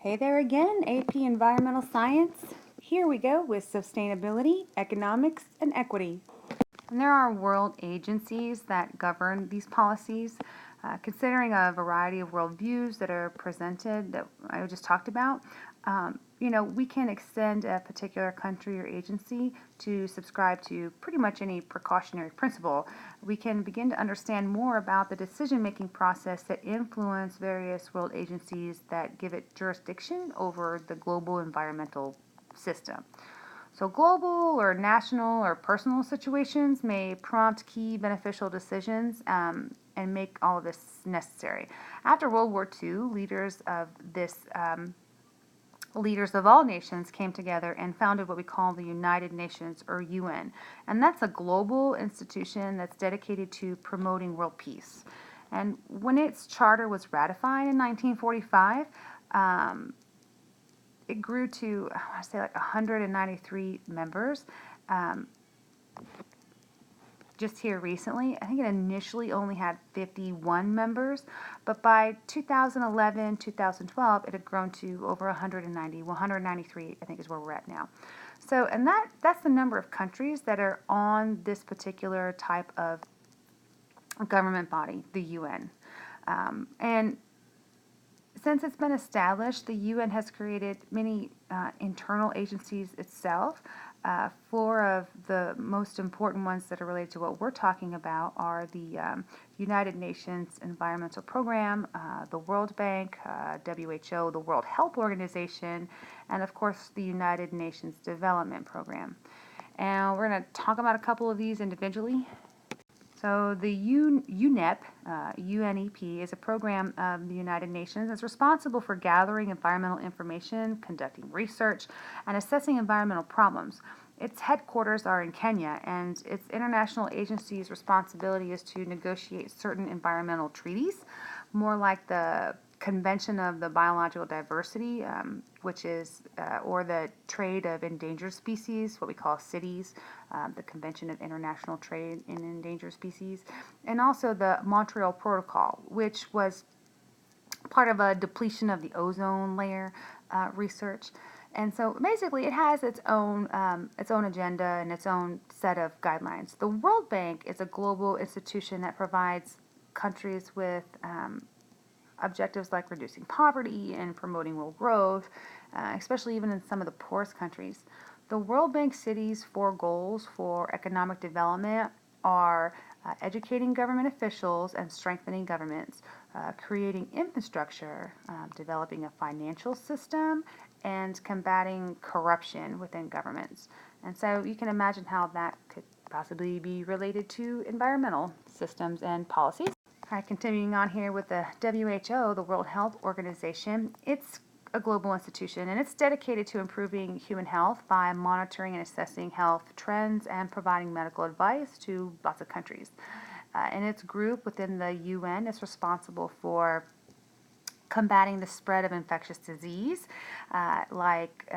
Hey there again, AP Environmental Science. Here we go with sustainability, economics, and equity. And there are world agencies that govern these policies. Considering a variety of worldviews that are presented that I just talked about, we can extend a particular country or agency to subscribe to pretty much any precautionary principle. We can begin to understand more about the decision-making process that influence various world agencies that give it jurisdiction over the global environmental system. So global or national or personal situations may prompt key beneficial decisions and make all of this necessary. After World War II, leaders of all nations came together and founded what we call the United Nations, or UN. And that's a global institution that's dedicated to promoting world peace. And when its charter was ratified in 1945, it grew to, I want to say, like 193 members. Um, just here recently, I think it initially only had 51 members, but by 2011, 2012, it had grown to over 190, 193, I think is where we're at now. So, and that's the number of countries that are on this particular type of government body, the UN. And since it's been established, the UN has created many internal agencies itself. Four of the most important ones that are related to what we're talking about are the United Nations Environmental Program, the World Bank, WHO, the World Health Organization, and of course the United Nations Development Program. And we're going to talk about a couple of these individually. So the UNEP, UNEP, is a program of the United Nations that's responsible for gathering environmental information, conducting research, and assessing environmental problems. Its headquarters are in Kenya, and its international agency's responsibility is to negotiate certain environmental treaties, more like the Convention of the Biological Diversity, which is, or the Trade of Endangered Species, what we call CITES, the Convention of International Trade in Endangered Species, and also the Montreal Protocol, which was part of a depletion of the ozone layer research. And so basically it has its own agenda and its own set of guidelines. The World Bank is a global institution that provides countries with objectives like reducing poverty and promoting world growth, especially even in some of the poorest countries. The World Bank cities' four goals for economic development are educating government officials and strengthening governments, creating infrastructure, developing a financial system, and combating corruption within governments. And so you can imagine how that could possibly be related to environmental systems and policies. All right, continuing on here with the WHO, the World Health Organization, it's a global institution and it's dedicated to improving human health by monitoring and assessing health trends and providing medical advice to lots of countries. And its group within the UN is responsible for combating the spread of infectious disease, like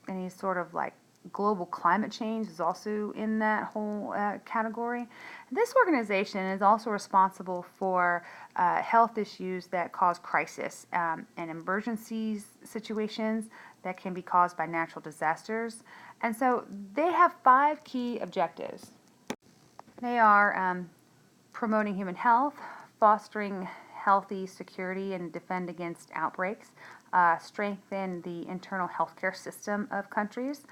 any sort of like global climate change is also in that whole category. This organization is also responsible for health issues that cause crisis and emergencies situations that can be caused by natural disasters. And so they have 5 key objectives. They are promoting human health, fostering healthy security and defend against outbreaks, strengthen the internal healthcare system of countries,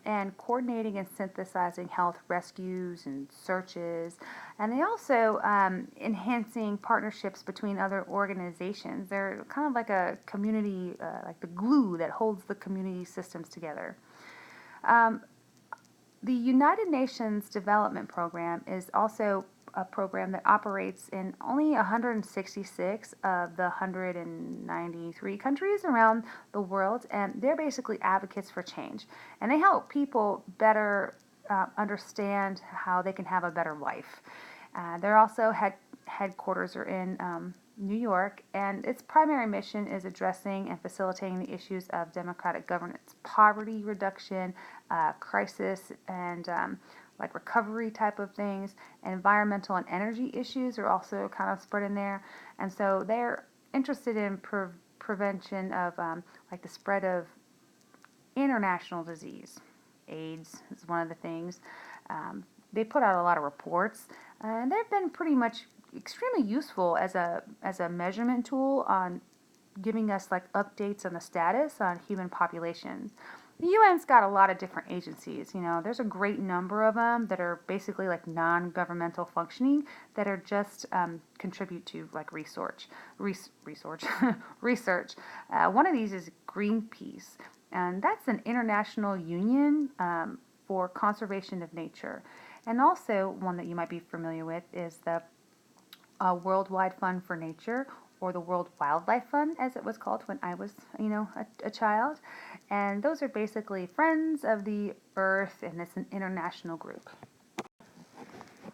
and coordinating and synthesizing health rescues and searches. And they also enhancing partnerships between other organizations. They're kind of like a community, like the glue that holds the community systems together. The United Nations Development Program is also a program that operates in only 166 of the 193 countries around the world, and they're basically advocates for change. And they help people better understand how they can have a better life. Their also headquarters are in New York, and its primary mission is addressing and facilitating the issues of democratic governance, poverty reduction, crisis, and like recovery type of things. Environmental and energy issues are also kind of spread in there. And so they're interested in prevention of like the spread of international disease. AIDS is one of the things. They put out a lot of reports, and they've been pretty much extremely useful as a measurement tool on giving us like updates on the status on human populations. The UN's got a lot of different agencies. There's a great number of them that are basically like non-governmental functioning that are just contribute to like research. Research. One of these is Greenpeace, and that's an international union for conservation of nature. And also one that you might be familiar with is the Worldwide Fund for Nature, or the World Wildlife Fund, as it was called when I was, a child. And those are basically friends of the earth, and it's an international group.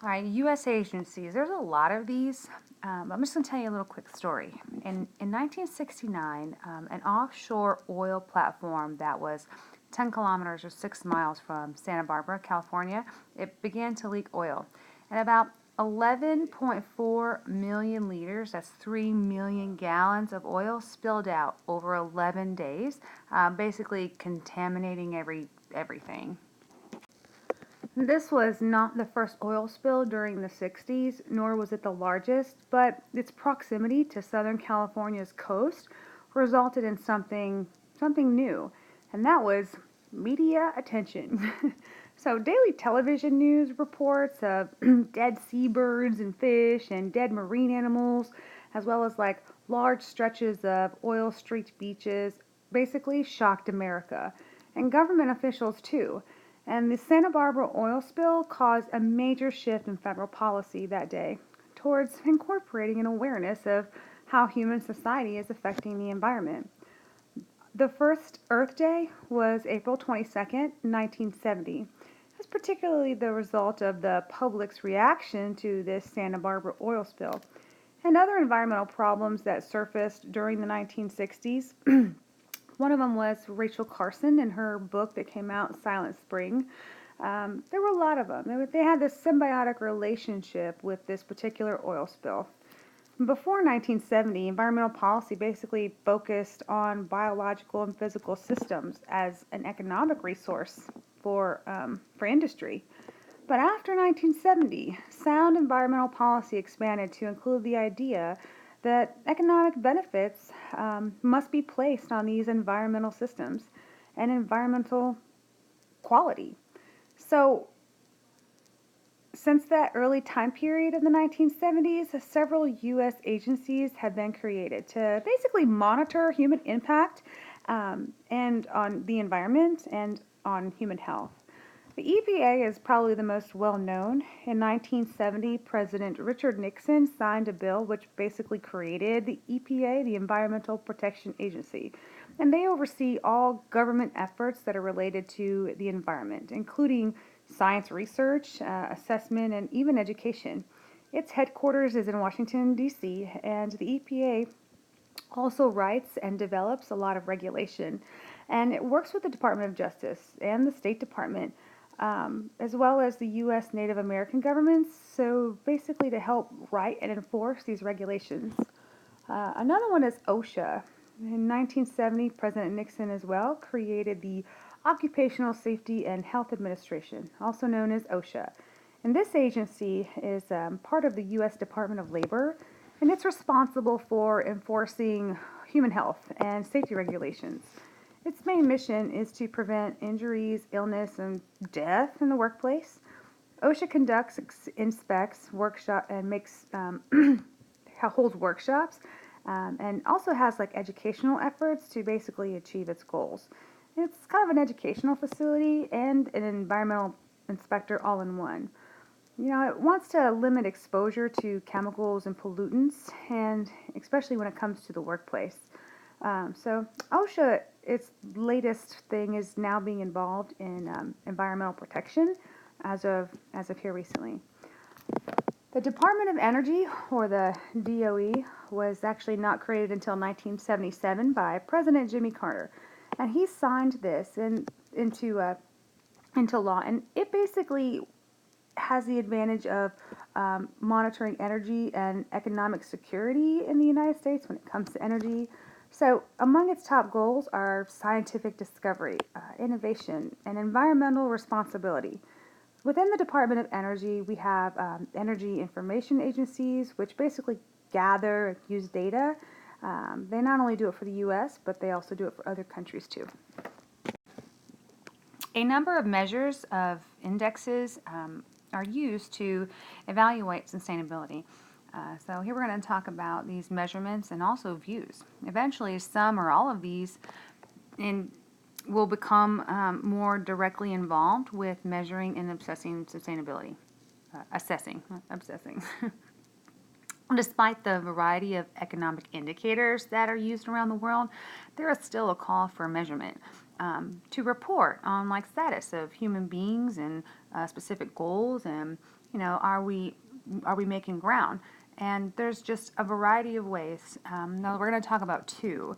All right, U.S. agencies. There's a lot of these. I'm just going to tell you a little quick story. In 1969, an offshore oil platform that was 10 kilometers or 6 miles from Santa Barbara, California, it began to leak oil. And about 11.4 million liters, that's 3 million gallons of oil spilled out over 11 days, basically contaminating everything. This was not the first oil spill during the 60s, nor was it the largest, but its proximity to Southern California's coast resulted in something new, and that was media attention. So daily television news reports of dead seabirds and fish and dead marine animals, as well as like large stretches of oil-streaked beaches, basically shocked America, and government officials too. And the Santa Barbara oil spill caused a major shift in federal policy that day towards incorporating an awareness of how human society is affecting the environment. The first Earth Day was April 22nd, 1970. That's particularly the result of the public's reaction to this Santa Barbara oil spill and other environmental problems that surfaced during the 1960s. One of them was Rachel Carson in her book that came out, Silent Spring. There were a lot of them. They had this symbiotic relationship with this particular oil spill. Before 1970, environmental policy basically focused on biological and physical systems as an economic resource for industry. But after 1970, sound environmental policy expanded to include the idea that economic benefits must be placed on these environmental systems and environmental quality. So, since that early time period in the 1970s, several U.S. agencies have been created to basically monitor human impact and on the environment and on human health. The EPA is probably the most well-known. In 1970, President Richard Nixon signed a bill which basically created the EPA, the Environmental Protection Agency. And they oversee all government efforts that are related to the environment, including science research, assessment, and even education. Its headquarters is in Washington, D.C., and the EPA also writes and develops a lot of regulation. And it works with the Department of Justice and the State Department, as well as the U.S. Native American governments, so basically to help write and enforce these regulations. Another one is OSHA. In 1970, President Nixon as well created the Occupational Safety and Health Administration, also known as OSHA. And this agency is part of the U.S. Department of Labor, and it's responsible for enforcing human health and safety regulations. Its main mission is to prevent injuries, illness, and death in the workplace. OSHA conducts, inspects, holds workshops, and also has like educational efforts to basically achieve its goals. It's kind of an educational facility and an environmental inspector all in one. It wants to limit exposure to chemicals and pollutants, and especially when it comes to the workplace. So OSHA, its latest thing is now being involved in environmental protection as of here recently. The Department of Energy, or the DOE, was actually not created until 1977 by President Jimmy Carter. And he signed this into law, and it basically has the advantage of monitoring energy and economic security in the United States when it comes to energy. So, among its top goals are scientific discovery, innovation, and environmental responsibility. Within the Department of Energy, we have energy information agencies, which basically gather and use data. They not only do it for the US, but they also do it for other countries too. A number of measures of indexes are used to evaluate sustainability. So here we're going to talk about these measurements and also views. Eventually, some or all of these will become more directly involved with measuring and assessing sustainability. Assessing, not obsessing. Despite the variety of economic indicators that are used around the world, there is still a call for measurement to report on like status of human beings and specific goals, and are we making ground? And there's just a variety of ways. Now we're going to talk about two.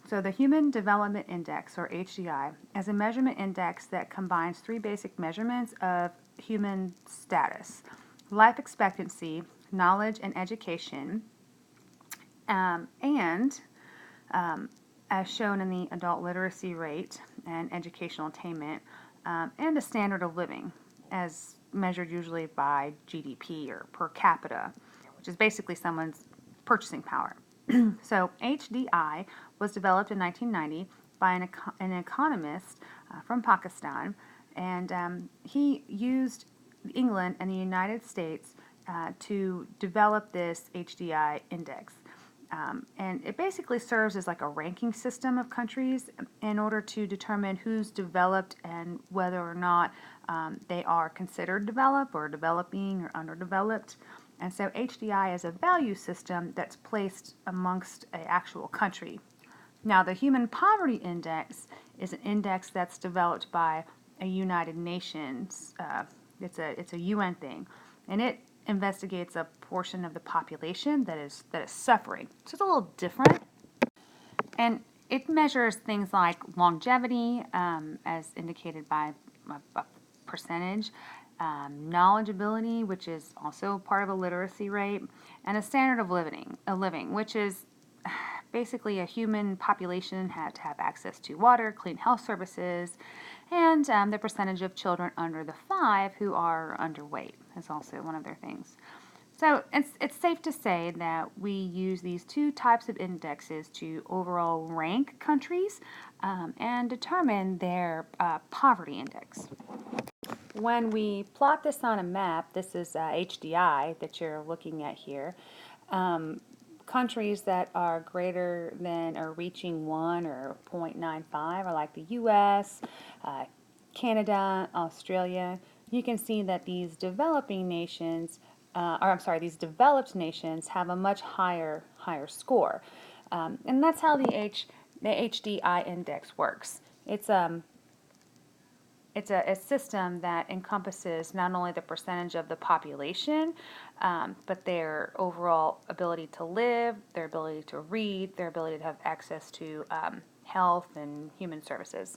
So the Human Development Index, or HDI, is a measurement index that combines three basic measurements of human status: life expectancy, knowledge and education, and as shown in the adult literacy rate and educational attainment, and a standard of living, as measured usually by GDP or per capita, which is basically someone's purchasing power. So HDI was developed in 1990 by an economist from Pakistan, and he used England and the United States to develop this HDI index. And it basically serves as like a ranking system of countries in order to determine who's developed and whether or not they are considered developed or developing or underdeveloped. And so HDI is a value system that's placed amongst an actual country. Now, the Human Poverty Index is an index that's developed by a United Nations. It's a UN thing, and it investigates a portion of the population that is suffering. So it's a little different, and it measures things like longevity, as indicated by a percentage, knowledgeability, which is also part of a literacy rate, and a standard of living, which is basically a human population had to have access to water, clean health services, and the percentage of children under the 5 who are underweight is also one of their things. So it's safe to say that we use these two types of indexes to overall rank countries and determine their poverty index. When we plot this on a map, this is HDI that you're looking at here. Countries that are greater than or reaching 1 or 0.95 are like the US, Canada, Australia. You can see that these developing nations, these developed nations have a much higher score, and that's how the HDI index works. It's a system that encompasses not only the percentage of the population, but their overall ability to live, their ability to read, their ability to have access to health and human services.